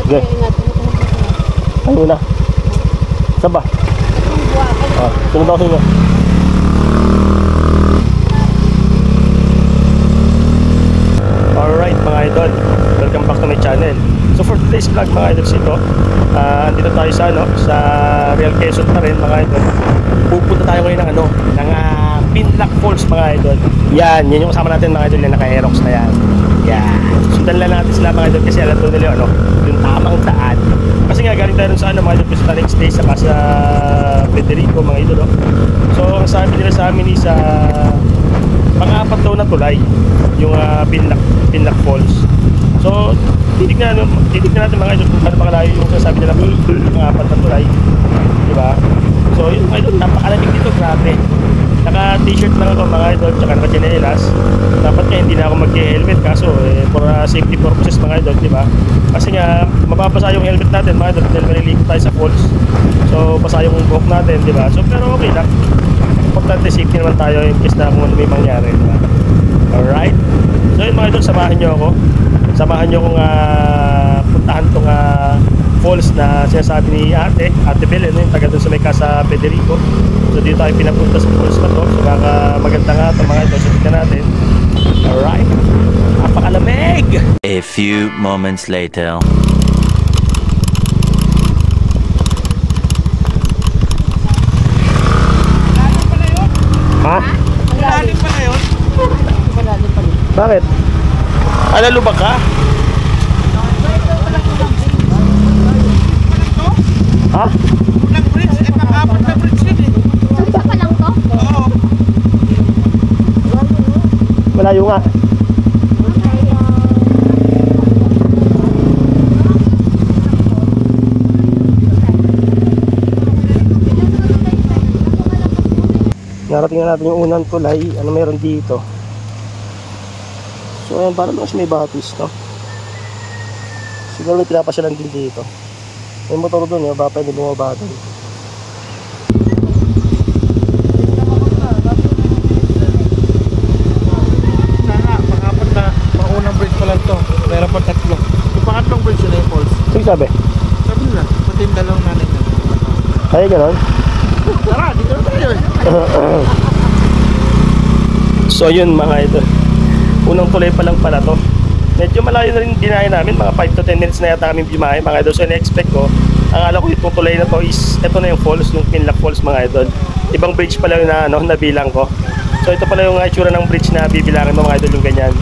Okay. Ayun na. Saan ba? Sunod ako sa inyo. Alright mga idol, welcome back to my channel. So for today's vlog mga idols ito, andito tayo sa sa Real Quezon pa rin mga idol. Pupunta tayo ngayon ng ng Pinlac Falls mga idol. Yan yung kasama natin mga idol na naka-Aerox na yan. Yan, sundan lang natin sila mga idol kasi alam to nila yung tamang daan. Kasi nga galing tayo sa mga idol sa next day sa Federico mga idol. So ang sabi nila sa amin is pang-apat daw na tulay yung Pinlac Falls. So titignan natin mga idol kung paano makalayo yung sasabi nila pang-apat na tulay, diba? So yun mga idol, napakalamig dito, grabe. Naka t-shirt lang ako mga idol, tsaka naka chinelas. Dapat nga hindi na ako mag-helmet kaso for safety purposes mga idol, diba? Kasi nga mababasa yung helmet natin mga idol dahil maliligo tayo sa falls. So basa yung buhok natin, diba? So pero okay lang, importante safety naman tayo in case na kung ano may mangyari, diba? Alright, so yun mga idol, samahan nyo akong puntahan tong falls na sinasabi ni Ate Bel, yung taga doon sa may Casa Federico. So dito tayo pinapunta sa falls na to. So baka maganda nga ito mga idol, so tignan natin. Alright, napakalamig! A few moments later. Ha? Malalim pala yun? Malalim pala. Bakit? Lubak ka? Ha? Walang bridge, pang-apat na bridge yun Isa pa lang to? Oo. Malayo nga. Narating na natin yung unang tulay. Ano meron dito? So ayan, parang mas may batis, no? Siguro may pinapasyalan din dito. May motor doon, baka pwede bumaba doon. Pang-apat na, pang-unang bridge pa lang to. Meron pa tatlo. Yung pangatlong bridge yun na yung falls. Sige sabi? Sabi nila, pati yung dalawang nanay na. Kaya ganon? Tara, dito na tayo eh. So yun mga ito, unang tulay pa lang pala to. Medyo malayo na rin dinahin namin, mga 5 to 10 minutes na yata kami bimahe mga idol. So in-expect ko, ang alam ko itong tulay na to is ito na yung falls, yung Pinlac Falls mga idol. Ibang bridge pala yung nabilang ko. So ito pala yung itsura ng bridge na bibilangin mo mga idol, yung ganyan.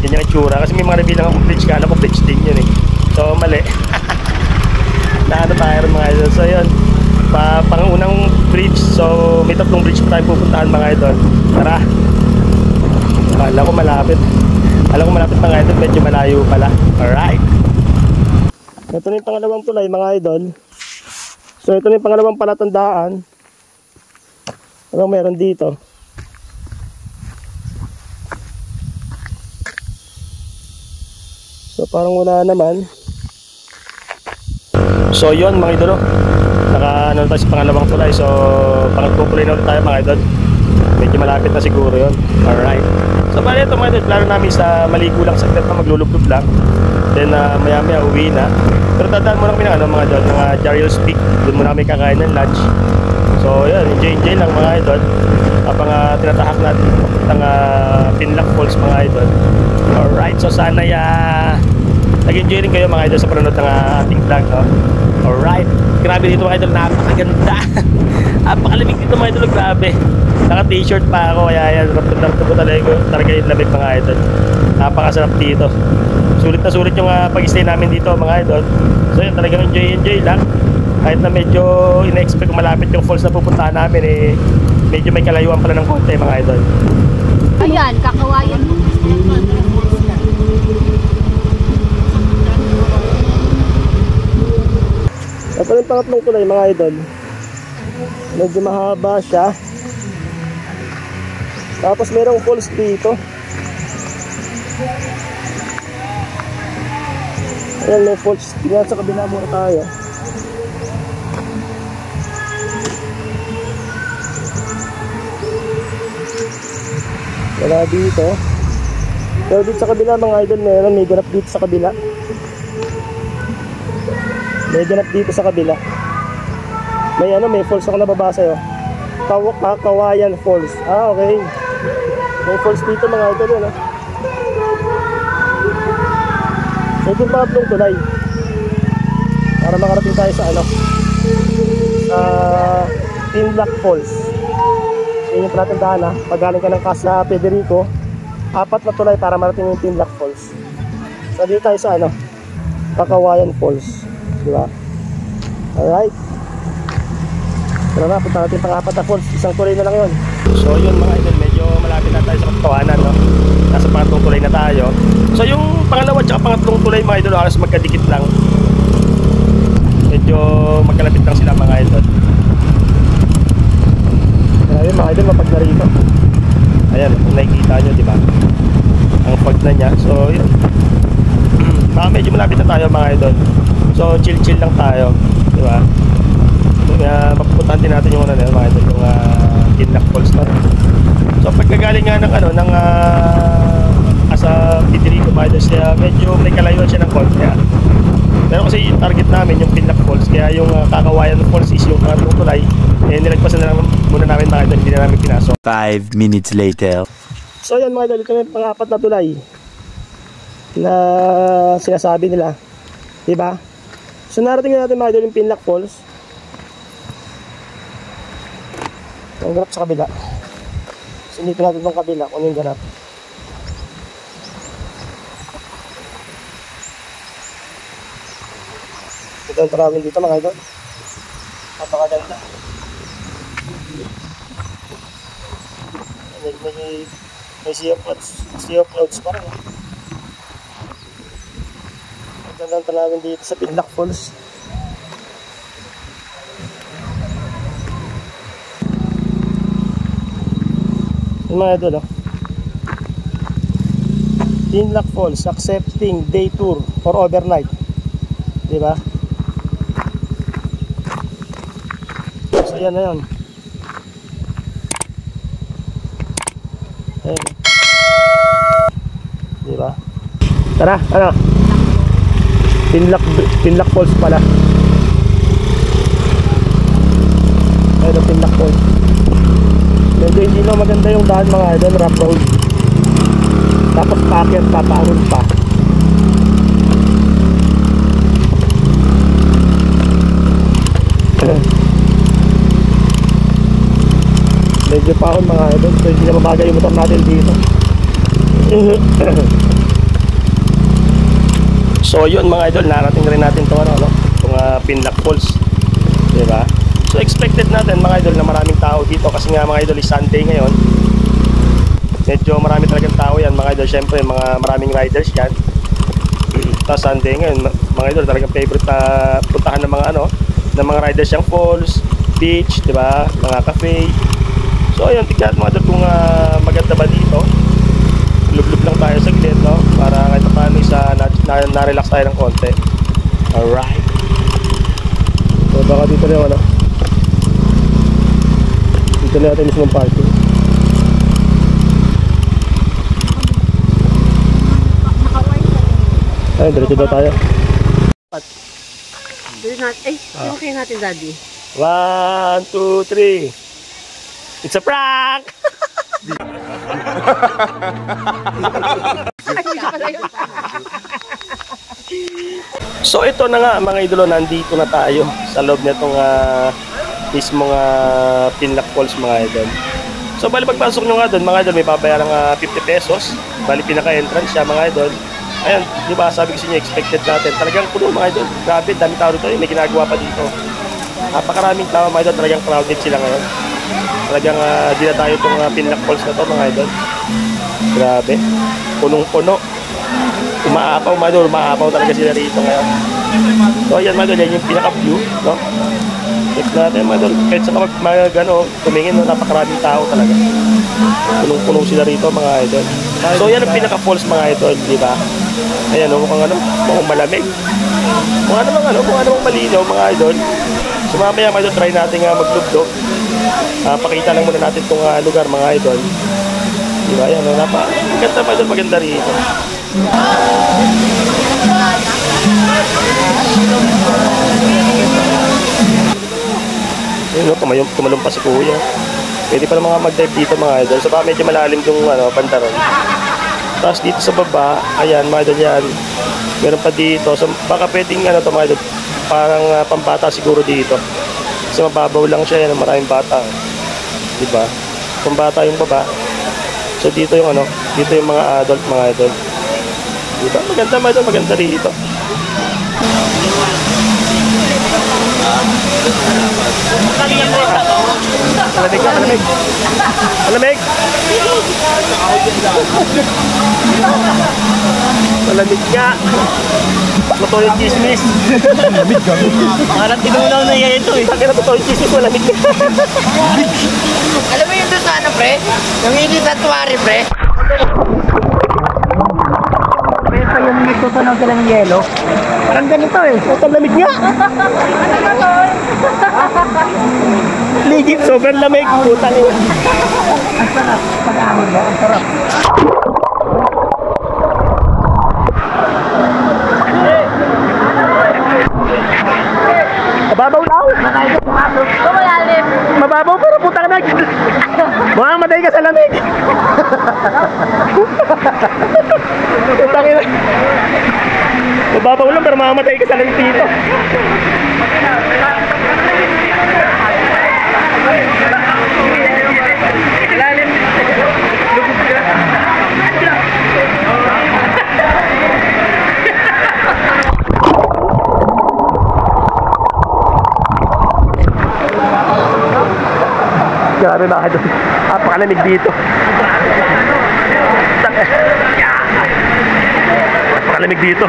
Yan yung itsura, kasi may mga nabilang akong bridge, kala ko bridge din yun eh. So mali. Tayo rin mga idol. So yun, pangunang bridge. So may tatlong bridge pa tayo pupuntahan mga idol. Tara. Alam ko malapit mga idol, medyo malayo pala. Alright. Ito na yung pangalawang tulay mga idol. So ito na yung pangalawang palatandaan. Anong meron dito? So parang wala naman. So yun mga idol, naka tayo sa pangalawang tulay. So pangalawang tulay na ulit tayo mga idol. Medyo malapit na siguro yun. Alright. So bali ito mga idol, plano namin sa maligo lang saglit na maglulublob lang. Then maya maya uwi na. Pero dadaan muna kami ng mga idol, ng Jariel's Peak. Doon muna kami kakain ng lunch. So yun, enjoy lang mga idol. Habang tinatahak natin ng Pinlac Falls mga idol. Alright, so sana nag-enjoy rin kayo mga idol sa panonood ng ating vlog, no? Alright, grabe dito mga idol, napakaganda. Napakalamig dito mga idol, grabe. Naka t-shirt pa ako, kaya yan, ramdam ko talaga yung lamig mga idol. Napakasarap dito. Sulit na sulit yung pag-stay namin dito mga idol. So yun, talagang enjoy lang. Kahit na medyo ina-expect malapit yung falls na pupuntahan namin, medyo may kalayuan pala ng konti mga idol. Ayan, kakawayan. Ito yung pangatlong tulay mga idol. Medyo mahaba siya. Tapos merong falls dito. Ayan, may falls. Tingnan sa kabila muna tayo. Wala dito. Pero dito sa kabila mga idol, may ganap dito sa kabila. May ganap dito sa kabila. May ano, may falls ako nababasa yun. Kawayan Falls. Ah, okay. May falls dito mga idol yun, So, ito yung pangatlong tulay. Para makarating tayo sa ano, sa Pinlac Falls. Yun yung palatandaan ha. Pag galing ka ng Casa Federico, 4 na tulay para marating yung Pinlac Falls. So, dito tayo sa ano, Kawayan Falls. Diba? Alright. Pero na, punta natin pang-4 na falls. Isang tulay na lang yun. So yun mga idol, medyo malapit na tayo sa katotohanan, no? Nasa pangatlong tulay na tayo. So yung pangalawa at pangatlong tulay mga idol, halos magkadikit lang. Medyo magkalapit lang sila mga idol. Ayun mga idol, mapag na rito. Ayan, kung nakikita nyo, diba? Ang pag na niya. So yun. Medyo malapit na tayo mga idol. So chill lang tayo, diba? Mapupuntahan din natin yung ano na mga idol, yung Pinlac Falls na. So pagkagaling nga ng ano ng Casa Federico mga idol, siya medyo may kalayuan siya ng konti. Pero kasi yung target namin yung Pinlac Falls, kaya yung Kawayan Falls is yung pangatlong tulay. Nilagpasan na lang muna namin mga idol, hindi na namin pinasok. 5 minutes later. So yan mga idol, ito na yung pang-4 na tulay na sinasabi nila, diba? So narating na natin mga idol yung Pinlac Falls. Ang ganap sa kabila. Sinipin natin itong kabila kung yung ganap. Ito ang tarawin dito mga idol. Napakaganda. May sea of clouds pa rin. Ang ganda ang tarawin dito sa Pinlac Falls. Yung mga idol, Pinlac Falls accepting day tour or overnight, diba? So yan na yun. Ayan. Diba? Tara, ano? Pinlac Falls pala. Ayan, Pinlac Falls. Medyo hindi na maganda yung daan mga idol, rough road. Tapos paakyat pa, paangon pa. Medyo paon mga idol, so hindi na mabagay yung motor natin dito. So yun mga idol, narating rin natin ito ano, itong Pinlac Falls, diba? So expected natin mga idol na maraming tao dito kasi nga mga idol is Sunday ngayon. Medyo marami talagang tao yan mga idol. Syempre maraming riders yan. Tapos Sunday ngayon mga idol talagang favorite na puntahan ng mga ano, ng mga riders yung falls, beach, di ba? Mga cafe. So ayun, tignan mga idol kung maganda ba dito. Lublub lang tayo sa gilid, no? Para kahit paano isa na-relax tayo ng konti. Alright. So baka dito na yung ano, dito na natin mismo parking. Ayun, diretso daw tayo. Okay natin, Daddy. 1, 2, 3. It's a prank! So ito na nga mga idolo, nandito na tayo sa loob nitong mismong Pinlac Falls mga idol. So bali pagpasok nyo nga doon mga idol, may babayaran ng 50 pesos. Bali pinaka-entrance siya mga idol. Ayan, di ba sabi ko sa inyo, expected natin. Talagang puno mga idol. Grabe, dami tao dito. May ginagawa pa dito. Napakaraming tao mga idol. Talagang crowded sila ngayon. Talagang di na tayo itong Pinlac Falls na to mga idol. Grabe. Punong-puno. Umaapaw mga idol. Umaapaw talaga sila rito ngayon. So ayan mga idol, yan yung pinaka-view. No? Check natin mga idol. Kahit sa kapag tumingin, no, napakaraming tao talaga. Punong-punong sila rito mga idol. So yan ang pinaka-falls mga idol, di ba? Ayan, mukhang malamig. Mukha namang malinaw mga idol. So mamaya mga idol, try natin maglugdog. Pakita lang muna natin itong lugar mga idol. Di ba? Ayan, maganda mga idol, maganda rito. Yun, no, tumalong pa si kuya. Pwede pa mga mag-dive dito mga idol. So baka medyo malalim yung pantaron. Tapos dito sa baba, ayan mga idol yan. Meron pa dito. So baka pwedeng to mga idol. Parang pambata siguro dito. Kasi mababaw lang siya yan. Maraming bata. Diba? Pambata yung baba. So dito yung dito yung mga adult mga idol. Diba? Maganda mga idol. Maganda dito. Malamig ka, malamig. Malamig. Malamig nga. Totoo yung chismis. Malamig ka. Parang tinunaw na yan ito eh. Bakit na totoo yung chismis, malamig ka. Alam mo yung doon sa pre? Yung hindi sa tuwari, pre? Pre, pa yung nagtutunaw sila ng yelo. Parang ganito eh. Ang lamig nga. Ligit, sobrang lamig. Putang ina. Ang sarap. Pag-aamon mo, ang sarap. Mababaw lang. Malalim. Mababaw pero putang ina. Mamamatay ka sa lamig. Putang ina. Mababaw lang pero mamamatay ka sa lamig dito. Grabe mga idol. Napakalamig dito. Napakalamig dito.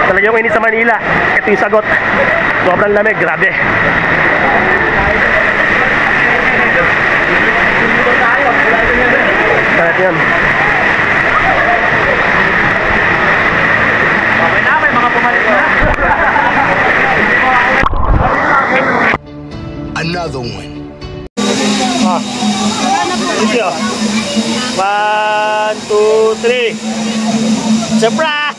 Talaga yung init sa Manila. Ito yung sagot. Sobrang lamig. Grabe. Sarap yan. Okay na, may mga pumalit na. Another one. Easy oh. 1, 2, 3. Surprise!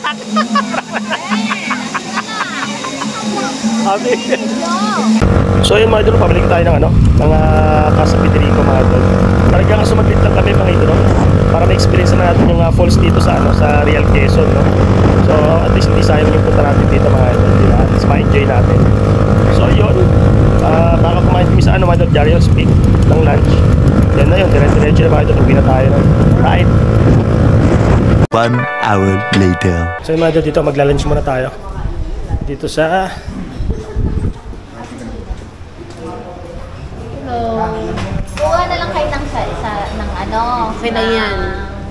So yun mga idol, pabalik tayo ng Casa Federico mga idol. Talagang sumaglit lang kami mga idol para ma-experience na natin yung falls dito sa sa Real Quezon, no? So at least hindi sayang yung punta natin dito mga idol, di ba? At least ma-enjoy natin. So yun, baka kumain kami sa mga idol, Jario's Peak ng lunch. Yan na yun, dire-diretso na mga idol, uwi na tayo ng ride. 1 hour later. So yun mga idol, dito magla-lunch muna tayo. Dito sa Kuha na lang kayo ng Okay na yan.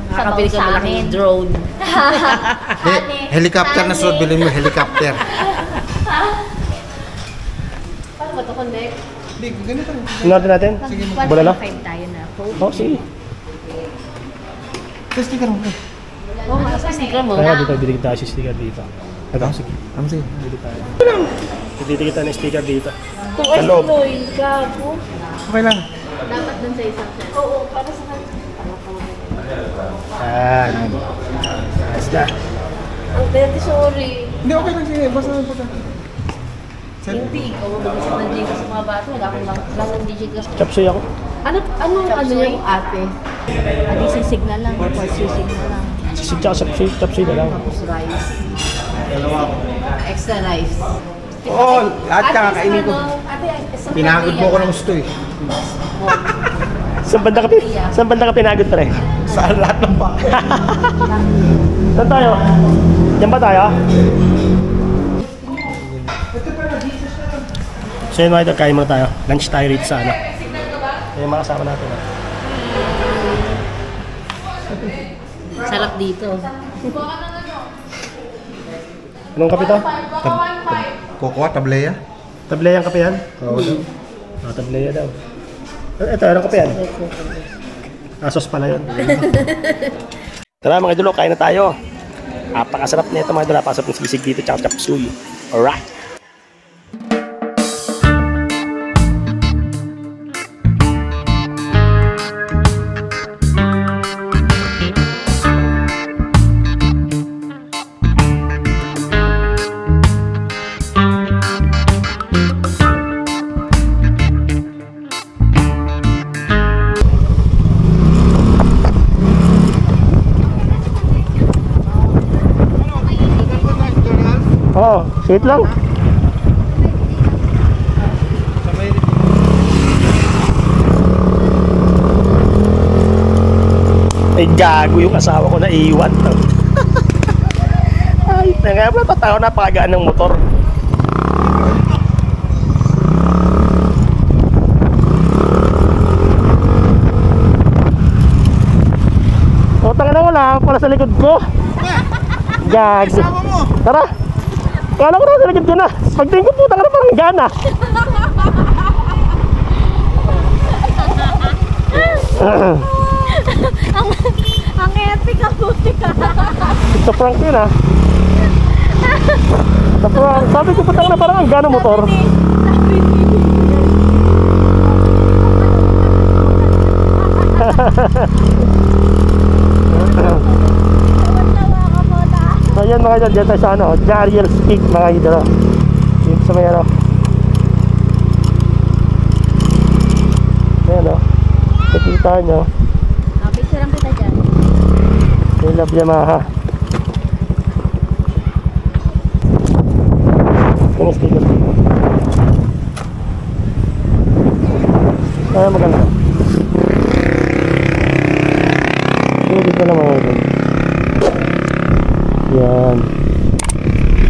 Nakakabili ka malaking amin. drone. Helicopter na suot, bilhin mo helicopter. Paano ba ito connect? Tingnan natin. Bola lang. 1.5 tayo na. Oh, sige. Sticker mo. Oo, sa sticker mo. Kaya dito, bili tayo si sticker dito. Ito, sige. Sige. Bili tayo. Bili kita ng sticker dito. Kung Sa loob. Lloyd ka po. Okay lang. Dapat dun sa isang set. Oo, para sa kanya. Yan. Ayos na. Ang dati, sorry. Hindi, okay lang. Sige, basta na po. Hindi, ikaw mag-isip ng Jika sa mga bata. Nag-ako lang ng Jika. Chapsoy ako. Ano niya yung ate? Sisig na lang. Or sisig na lang. Sisig tsaka chapsoy na lang. Tapos rice. Extra rice. Oo, lahat kakakainin ko. Ate, Pinagod mo ko ng gusto eh. Saan banda ka pinagod pre? Sa lahat ng bahay. Saan tayo? Yan ba tayo? So yun mga idol, kain muna tayo. Lunch tayo rito sa yung mga kasama natin. sarap dito. Anong kape to? Cocoa, tableya. Tableyang kape yan? Oo. Tableya daw. Ito, anong kape yan? Asos pala yun. Tara mga idol, kain na tayo. Napakasarap nito mga idol. Pasok ng sisig dito, tsaka chapsuy. Alright. Oo, sweet lang. Sa may Ay, gago yung asawa ko na iwan. Ay, nga pala, tatawa, napakagaan ng motor. O, tanga na, wala pala sa likod ko. Gago. Tara. Kala ko na sa likod ko na. Pagtingin ko po, tanga na parang gana. Ang epic ang buti ka. Ito prank yun ah. Ito prank. Sabi ko patang na parang ang gana motor. So yan mga idol, dyan tayo sa ano, Jariel's Peak mga idol. Dito sa may ano. Ayan o. Nakikita nyo. Picture lang kita dyan. I love Yamaha. Yung sticker. Kaya maganda. Dito na mga idol. Yan.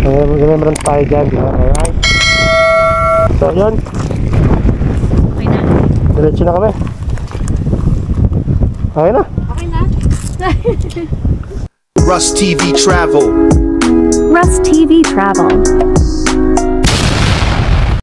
Remembrance tayo dyan. Alright. So yun. Okay na. Diretso na kami. Okay na. Okay na. Russ TV Travel. Russ TV Travel.